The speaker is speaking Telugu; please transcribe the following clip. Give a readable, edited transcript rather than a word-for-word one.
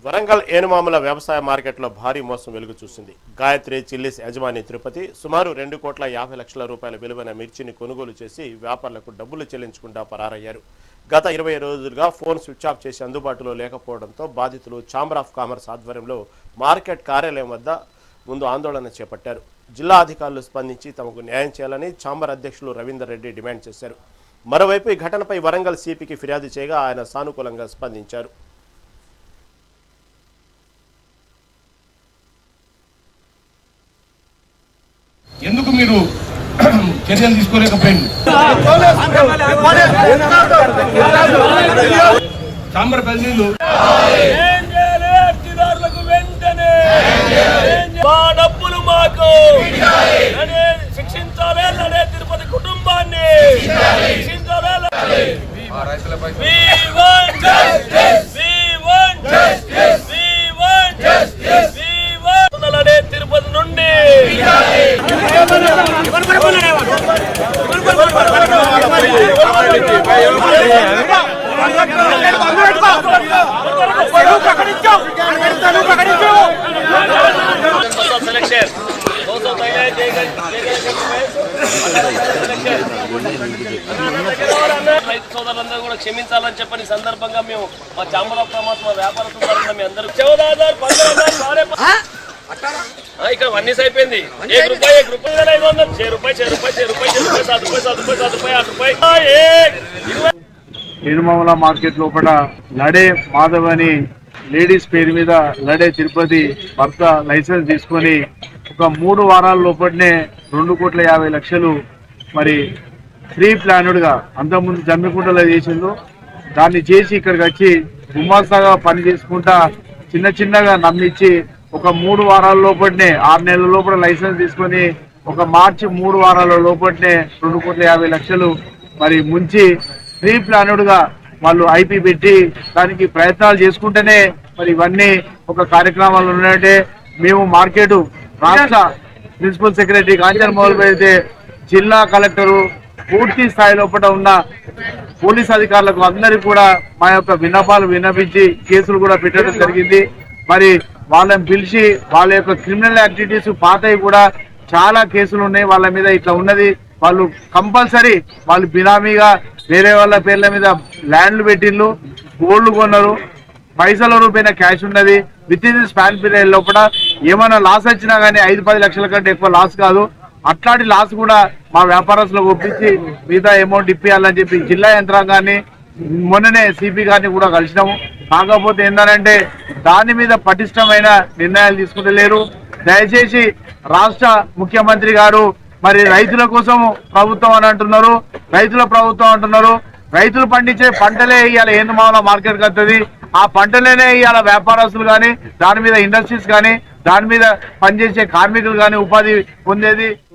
వరంగల్ ఏనుమాముల వ్యవసాయ మార్కెట్లో భారీ మోసం వెలుగు చూసింది. గాయత్రి చిల్లీస్ యజమాని తిరుపతి సుమారు 2,50,00,000 రూపాయల విలువైన మిర్చిని కొనుగోలు చేసి వ్యాపారులకు డబ్బులు చెల్లించకుండా పరారయ్యారు. గత 20 రోజులుగా ఫోన్ స్విచ్ ఆఫ్ చేసి అందుబాటులో లేకపోవడంతో బాధితులు ఛాంబర్ ఆఫ్ కామర్స్ ఆధ్వర్యంలో మార్కెట్ కార్యాలయం వద్ద ముందు ఆందోళన చేపట్టారు. జిల్లా అధికారులు స్పందించి తమకు న్యాయం చేయాలని ఛాంబర్ అధ్యక్షులు రవీందర్ రెడ్డి డిమాండ్ చేశారు. మరోవైపు ఈ ఘటనపై వరంగల్ సిపికి ఫిర్యాదు చేయగా ఆయన సానుకూలంగా స్పందించారు. ఎందుకు మీరు చర్యలు తీసుకోలేకపోయింది? ఛాంబర్ ప్రతినిధులు శిక్షించాలి, నడే తిరుపతి కుటుంబాన్ని నడే తిరుపతి నుండి రైతు సోదరులందరూ కూడా క్షమించాలని చెప్పని సందర్భంగా మేము మా ఛాంబర్ ఆఫ్ కామర్స్ మా వ్యాపారస్తులు మీ అందరూ 14,000 ఇక్కడ అన్ని అయిపోయింది. ఏనుమాముల మార్కెట్ లోపల నడే మాధవ్ అని లేడీస్ పేరు మీద నడే తిరుపతి భర్త లైసెన్స్ తీసుకొని ఒక 3 వారాల లోపలనే 2,50,00,000 మరి ప్రీ ప్లాన్డ్గా అంతకుముందు జమ్మికుంటలో చేసిండు. దాన్ని చేసి ఇక్కడికి వచ్చి గుమాస్తాగా పని చేసుకుంటా చిన్నగా నమ్మించి ఒక 3 వారాల లోపలనే 6 నెలల లోపల లైసెన్స్ తీసుకొని ఒక మార్చి 3 వారాల లోపలనే 2,50,00,000 మరి ముంచి ప్రీ ప్లాన్డ్గా వాళ్ళు ఐపీ పెట్టి దానికి ప్రయత్నాలు చేసుకుంటేనే మరి ఇవన్నీ ఒక కార్యక్రమాలు ఉన్నాయంటే మేము మార్కెట్ రాష్ట్ర ప్రిన్సిపల్ సెక్రటరీ కాంచన్ మోహన్ పెడితే జిల్లా కలెక్టరు పూర్తి స్థాయి లోపల ఉన్న పోలీస్ అధికారులకు అందరికీ కూడా మా యొక్క విన్నపాలు విన్నపించి కేసులు కూడా పెట్టడం జరిగింది. మరి వాళ్ళని పిలిచి వాళ్ళ యొక్క క్రిమినల్ యాక్టివిటీస్ పాతవి కూడా చాలా కేసులు ఉన్నాయి వాళ్ళ మీద. ఇట్లా ఉన్నది వాళ్ళు కంపల్సరీ వాళ్ళు బినామీగా వేరే వాళ్ళ పేర్ల మీద ల్యాండ్లు పెట్టిళ్ళు, గోల్డ్ కొన్నారు, పైసల రూపాయన క్యాష్ ఉన్నది. విత్ ఇన్ స్పాన్ పీరియడ్ లోపల ఏమైనా లాస్ వచ్చినా కానీ 5-10 లక్షల కంటే ఎక్కువ లాస్ కాదు. అట్లాంటి లాస్ కూడా మా వ్యాపారస్తులకు ఒప్పించి మిగతా అమౌంట్ ఇప్పియాలని చెప్పి జిల్లా యంత్రాంగాన్ని మొన్ననే సిపి గారిని కూడా కలిసినాము. కాకపోతే ఏంటంటే దాని మీద పటిష్టమైన నిర్ణయాలు తీసుకుంటలేరు. దయచేసి రాష్ట్ర ముఖ్యమంత్రి గారు మరి రైతుల కోసం ప్రభుత్వం అని అంటున్నారు, రైతుల ప్రభుత్వం అంటున్నారు. రైతులు పండించే పంటలే ఇవాళ ఏనుమాముల మార్కెట్కి వస్తుంది. ఆ పంటలేనే ఇవాళ వ్యాపారస్తులు కానీ దాని మీద ఇండస్ట్రీస్ కానీ దాని మీద పనిచేసే కార్మికులు కానీ ఉపాధి పొందేది.